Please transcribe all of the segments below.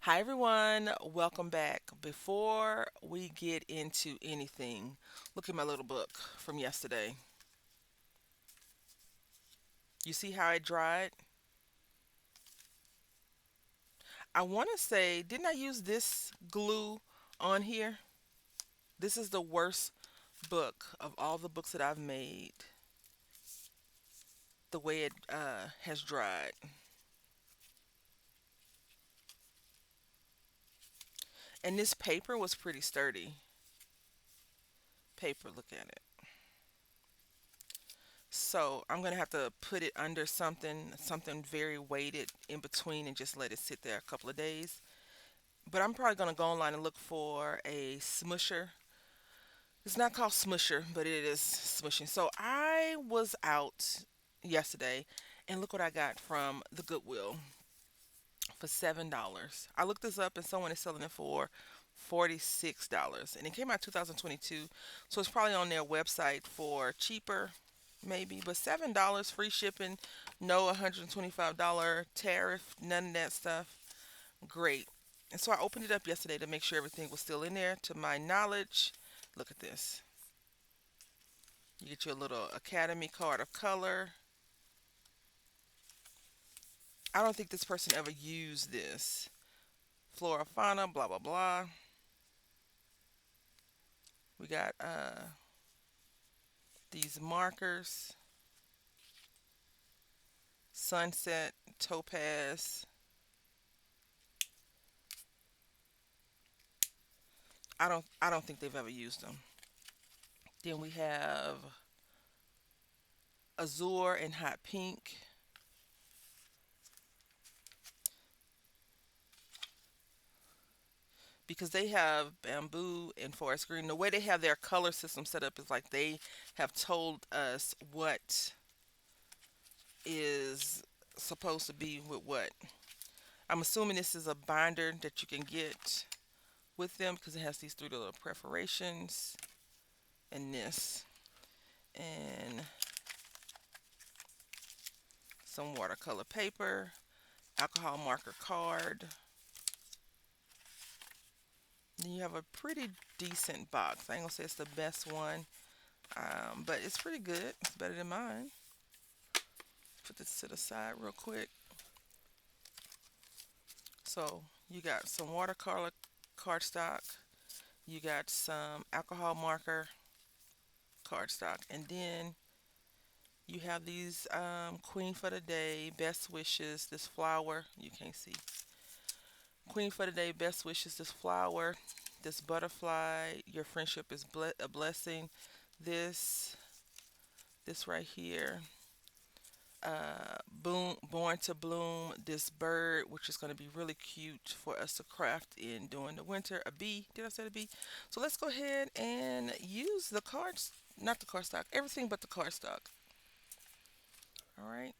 Hi everyone, welcome back. Before we get into anything, look at my little book from yesterday. You see how it dried? I want to say, didn't I use this glue on here? This is the worst book of all the books that I've made, the way it has dried. And this paper was pretty sturdy. Paper, look at it. So I'm gonna have to put it under something very weighted in between and just let it sit there a couple of days. But I'm probably gonna go online and look for a smusher. It's not called smusher, but it is smushing. So I was out yesterday and look what I got from the Goodwill for $7. I looked this up and someone is selling it for $46. And it came out 2022. So it's probably on their website for cheaper, maybe. But $7 free shipping, no $125 tariff, none of that stuff. Great. And so I opened it up yesterday to make sure everything was still in there. To my knowledge, look at this. You get your little Academy card of color. I don't think this person ever used this. Flora fauna, blah blah blah. We got these markers, sunset, topaz. I don't think they've ever used them. Then we have azure and hot pink. Because they have bamboo and forest green. The way they have their color system set up is like they have told us what is supposed to be with what. I'm assuming this is a binder that you can get with them because it has these three little perforations and this and some watercolor paper, alcohol marker card. Then you have a pretty decent box. I ain't gonna say it's the best one, but it's pretty good. It's better than mine. Put this to the side real quick. So you got some watercolor cardstock, you got some alcohol marker cardstock, and then you have these Queen for the Day, Best Wishes, this flower, you can't see. Queen for the Day, Best Wishes, this flower, this butterfly, your friendship is a blessing. This, this right here, boom, born to bloom, this bird, which is going to be really cute for us to craft in during the winter. A bee, did I say a bee? So let's go ahead and use the cards, not the cardstock, everything but the cardstock. All right.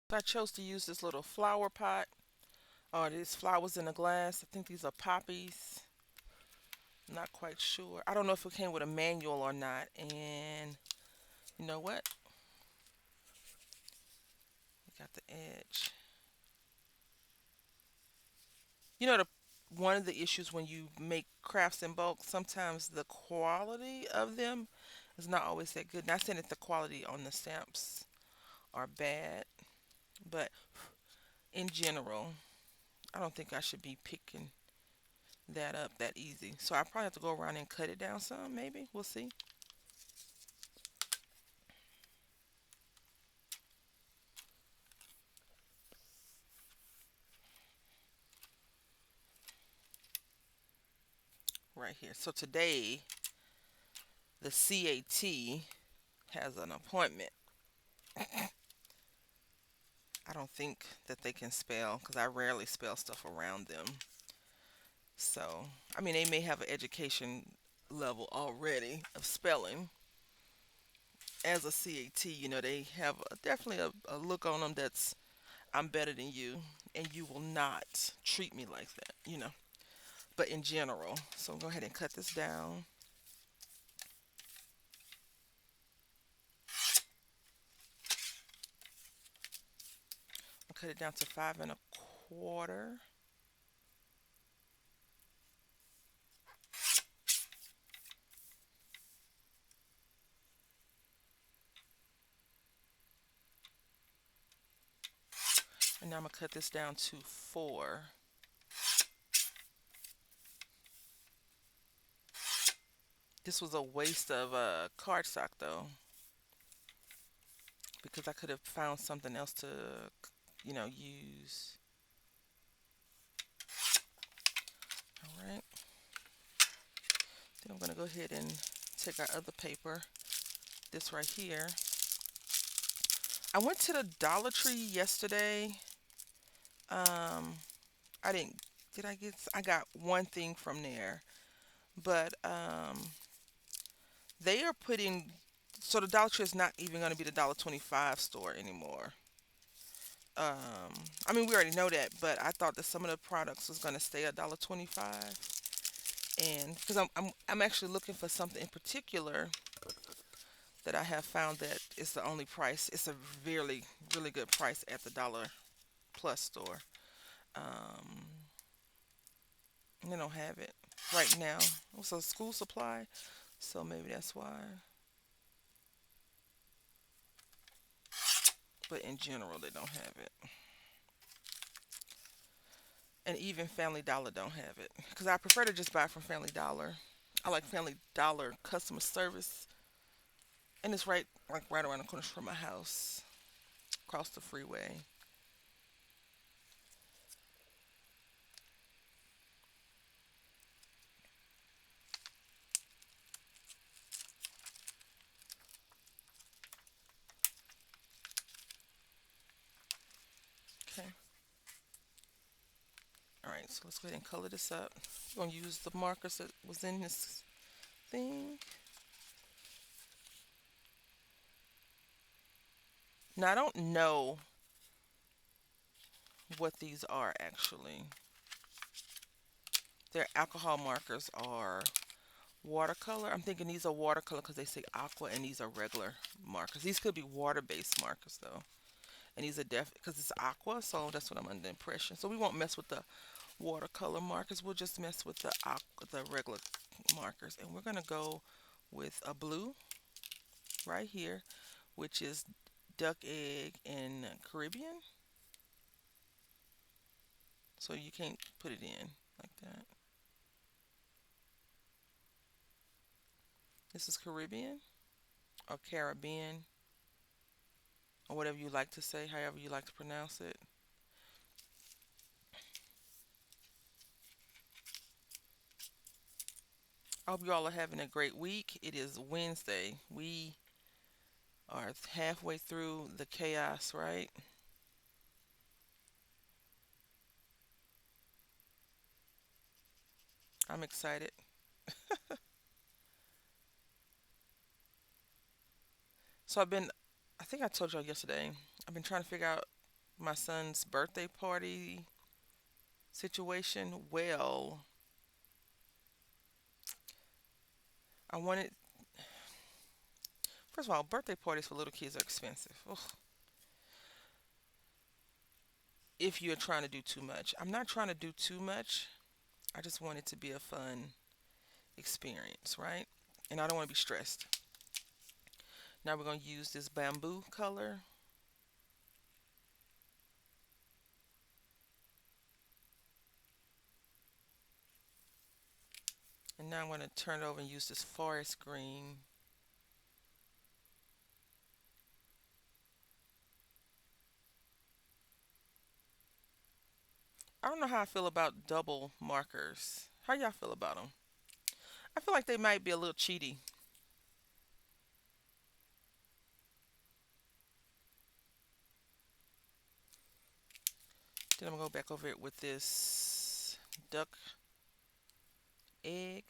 So I chose to use this little flower pot. Oh, these flowers in a glass. I think these are poppies. Not quite sure. I don't know if it came with a manual or not. And you know what? We got the edge. You know, one of the issues when you make crafts in bulk, sometimes the quality of them is not always that good. Not saying that the quality on the stamps are bad, but in general, I don't think I should be picking that up that easy. So I probably have to go around and cut it down some, maybe. We'll see. Right here. So today, the CAT has an appointment. I don't think that they can spell because I rarely spell stuff around them. So, I mean, they may have an education level already of spelling. As a CAT, they have definitely a look on them that's I'm better than you, and you will not treat me like that. But in general, so go ahead and cut this down. I'll cut it down to 5 1/4. And now I'm gonna cut this down to 4. This was a waste of cardstock though, because I could have found something else to, use. All right. Then I'm gonna go ahead and take our other paper, this right here. I went to the Dollar Tree yesterday. Um, I didn't. Did I get? I got one thing from there, but they are putting. So the Dollar Tree is not even going to be the $1.25 store anymore. Um, I mean, we already know that, but I thought that some of the products was going to stay $1.25, and because I'm actually looking for something in particular that I have found that it's the only price. It's a really really good price at the Dollar Plus store. Um, they don't have it right now. It's a school supply, so maybe that's why. But in general, they don't have it. And even Family Dollar don't have it. Because I prefer to just buy from Family Dollar. I like Family Dollar customer service. And it's right around the corner from my house, across the freeway. Okay. All right, so let's go ahead and color this up. I'm going to use the markers that was in this thing. Now, I don't know what these are actually. Their alcohol markers are watercolor. I'm thinking these are watercolor because they say aqua, and these are regular markers. These could be water-based markers though, and these are definitely because it's aqua, so that's what I'm under the impression. So we won't mess with the watercolor markers. We'll just mess with the regular markers, and we're gonna go with a blue right here, which is duck egg and Caribbean. So you can't put it in like that. This is Caribbean or Caribbean or whatever you like to say, however you like to pronounce it. I hope you all are having a great week. It is Wednesday. We are halfway through the chaos, right? I'm excited. So I think I told y'all yesterday, I've been trying to figure out my son's birthday party situation. Well, I wanted, first of all, birthday parties for little kids are expensive. Ugh, if you're trying to do too much. I'm not trying to do too much. I just want it to be a fun experience, right? And I don't want to be stressed. Now we're going to use this bamboo color. And now I'm going to turn it over and use this forest green. I don't know how I feel about double markers. How y'all feel about them? I feel like they might be a little cheaty. Then I'm going to go back over it with this duck egg.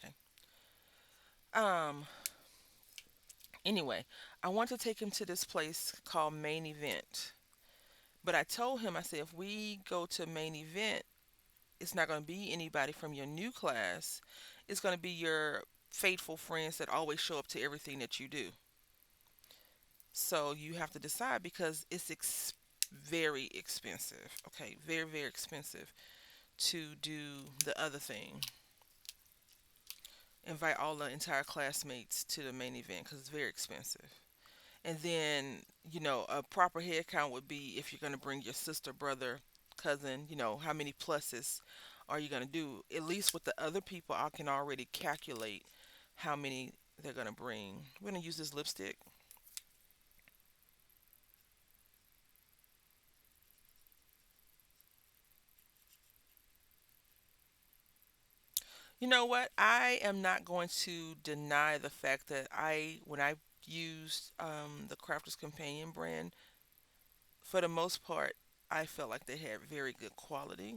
Okay. Um, anyway, I want to take him to this place called Main Event. But I told him, I said, if we go to Main Event, it's not going to be anybody from your new class. It's going to be your faithful friends that always show up to everything that you do. So you have to decide because it's very expensive. Okay, very, very expensive to do the other thing. Invite all the entire classmates to the main event because it's very expensive. And then, a proper head count would be if you're going to bring your sister, brother, cousin, how many pluses are you going to do? At least with the other people, I can already calculate how many they're going to bring. We're going to use this lipstick. You know what? I am not going to deny the fact that when I used the Crafter's Companion brand, for the most part, I felt like they had very good quality.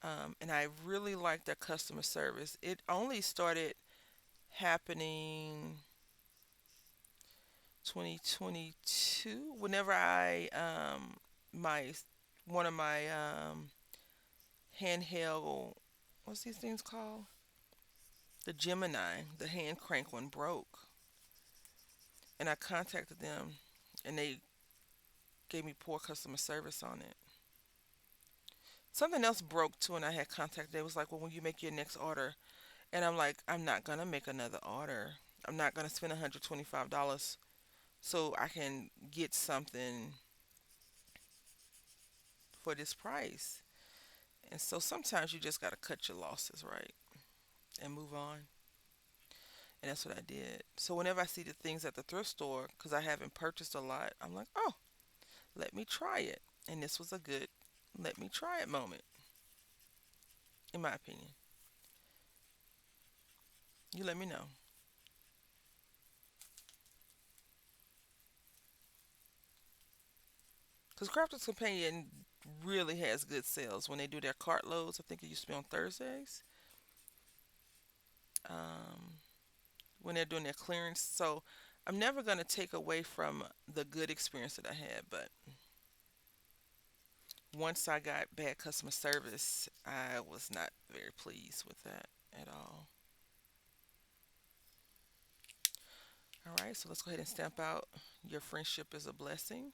And I really liked their customer service. It only started happening 2022 whenever my one of my handheld, what's these things called? The Gemini, the hand crank one broke, and I contacted them, and they gave me poor customer service on it. Something else broke too, and I had contacted. It was like, well, when you make your next order, and I'm like, I'm not gonna make another order. I'm not gonna spend $125 so I can get something for this price. And so sometimes you just gotta cut your losses, right, and move on. And that's what I did. So whenever I see the things at the thrift store, because I haven't purchased a lot, I'm like, oh, let me try it. And this was a good let me try it moment, in my opinion. You let me know. Because Crafter's Companion really has good sales when they do their cart loads. I think it used to be on Thursdays. Um, when they're doing their clearance. So I'm never going to take away from the good experience that I had, but once I got bad customer service, I was not very pleased with that at all. All right, so let's go ahead and stamp out your friendship is a blessing.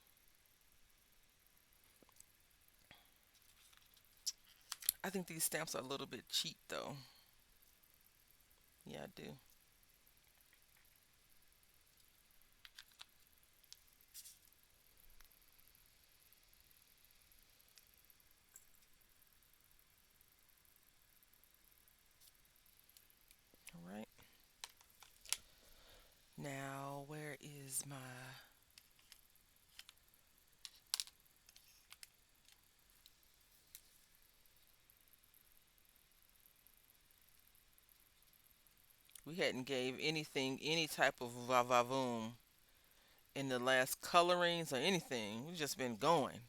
I think these stamps are a little bit cheap though. Yeah, I do. All right. Now, where is my. We hadn't gave anything any type of va-va-voom in the last colorings or anything. We've just been going.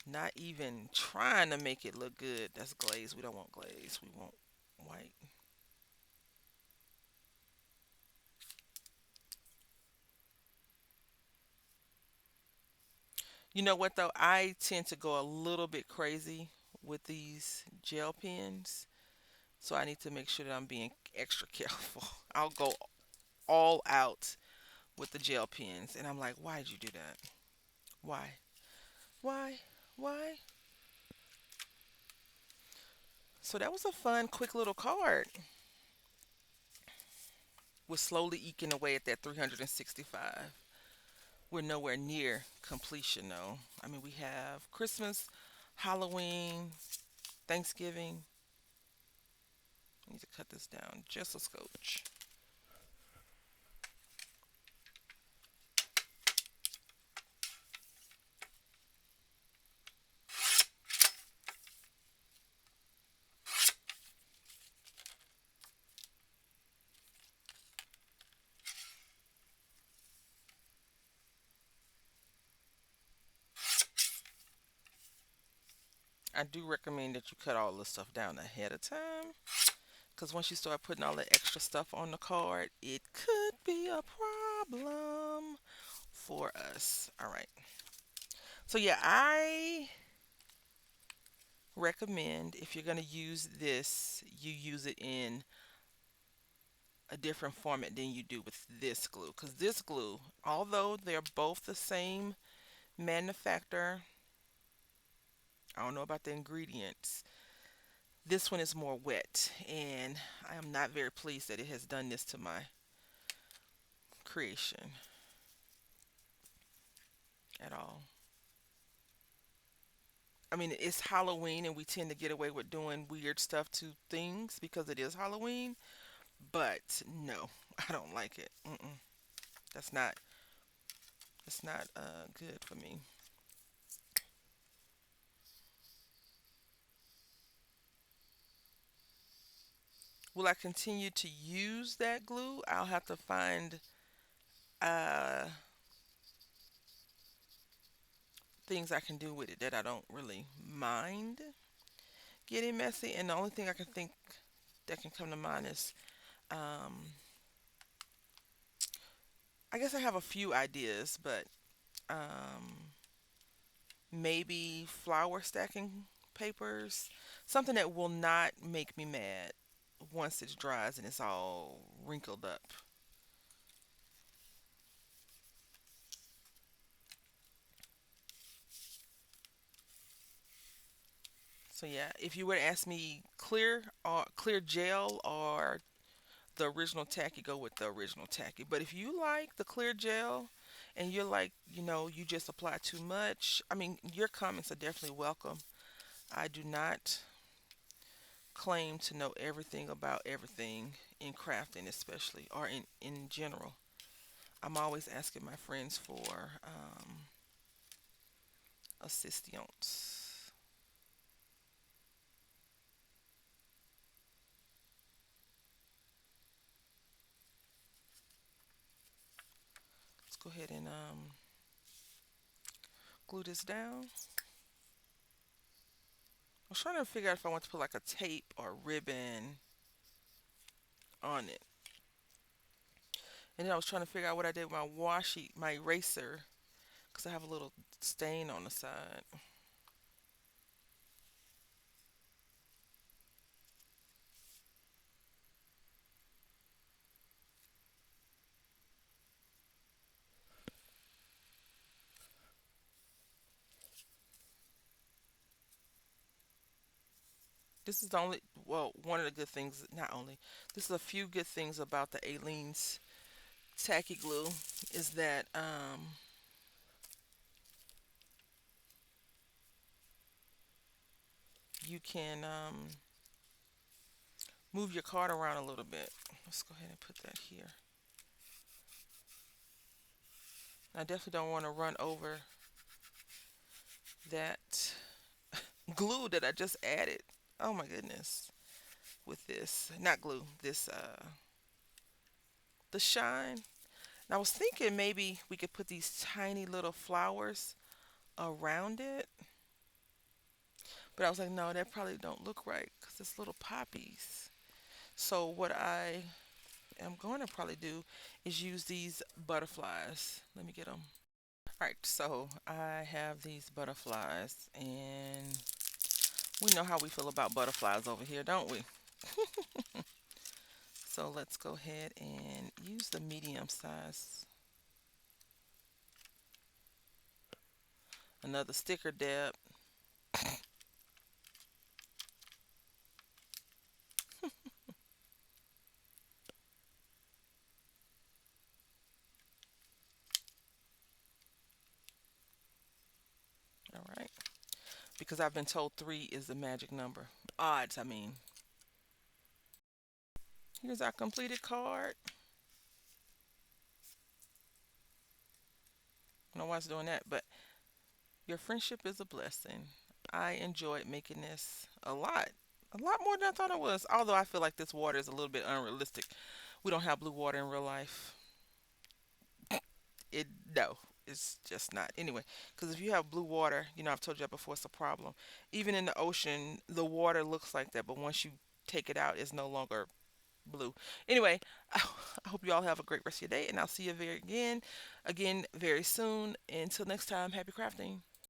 Not even trying to make it look good. That's glaze. We don't want glaze. We want white. You know what though? I tend to go a little bit crazy with these gel pens. So I need to make sure that I'm being extra careful. I'll go all out with the gel pens. And I'm like, why did you do that? Why? Why? Why? So that was a fun, quick little card. We're slowly eking away at that 365. We're nowhere near completion though. I mean, we have Christmas, Halloween, Thanksgiving. I need to cut this down just a scotch. I do recommend that you cut all this stuff down ahead of time because once you start putting all the extra stuff on the card, it could be a problem for us. All right. So, yeah, I recommend if you're going to use this, you use it in a different format than you do with this glue because this glue, although they're both the same manufacturer, I don't know about the ingredients, This one is more wet, and I am not very pleased that it has done this to my creation at all. I mean, it's Halloween, and we tend to get away with doing weird stuff to things because it is Halloween. But no, I don't like it. Mm-mm. That's not. That's not good for me. Will I continue to use that glue? I'll have to find uh, things I can do with it that I don't really mind getting messy. And the only thing I can think that can come to mind is, I guess I have a few ideas, but maybe flour stacking papers, something that will not make me mad once it dries and it's all wrinkled up. So yeah, if you were to ask me clear gel or the original tacky, go with the original tacky. But if you like the clear gel and you're like, you just apply too much, I mean, your comments are definitely welcome. I do not claim to know everything about everything in crafting, especially, or in general. I'm always asking my friends for assistance. Let's go ahead and glue this down. I was trying to figure out if I want to put like a tape or ribbon on it. And then I was trying to figure out what I did with my eraser, because I have a little stain on the side. This is the only, well, one of the good things, not only, this is a few good things about the Aleene's tacky glue is that you can move your card around a little bit. Let's go ahead and put that here. I definitely don't want to run over that glue that I just added. Oh my goodness. With this, not glue, this the shine. And I was thinking maybe we could put these tiny little flowers around it. But I was like, no, that probably don't look right because it's little poppies. So what I am going to probably do is use these butterflies. Let me get them. All right, so I have these butterflies, and we know how we feel about butterflies over here, don't we? So let's go ahead and use the medium size. Another sticker dab. All right, because I've been told three is the magic number. Odds, I mean. Here's our completed card. I don't know why it's doing that, but your friendship is a blessing. I enjoyed making this a lot more than I thought it was. Although I feel like this water is a little bit unrealistic. We don't have blue water in real life. It no, it's just not. Anyway, because if you have blue water, I've told you that before, it's a problem. Even in the ocean, the water looks like that, but once you take it out, it's no longer blue. Anyway, I hope you all have a great rest of your day, and I'll see you again very soon. Until next time, happy crafting.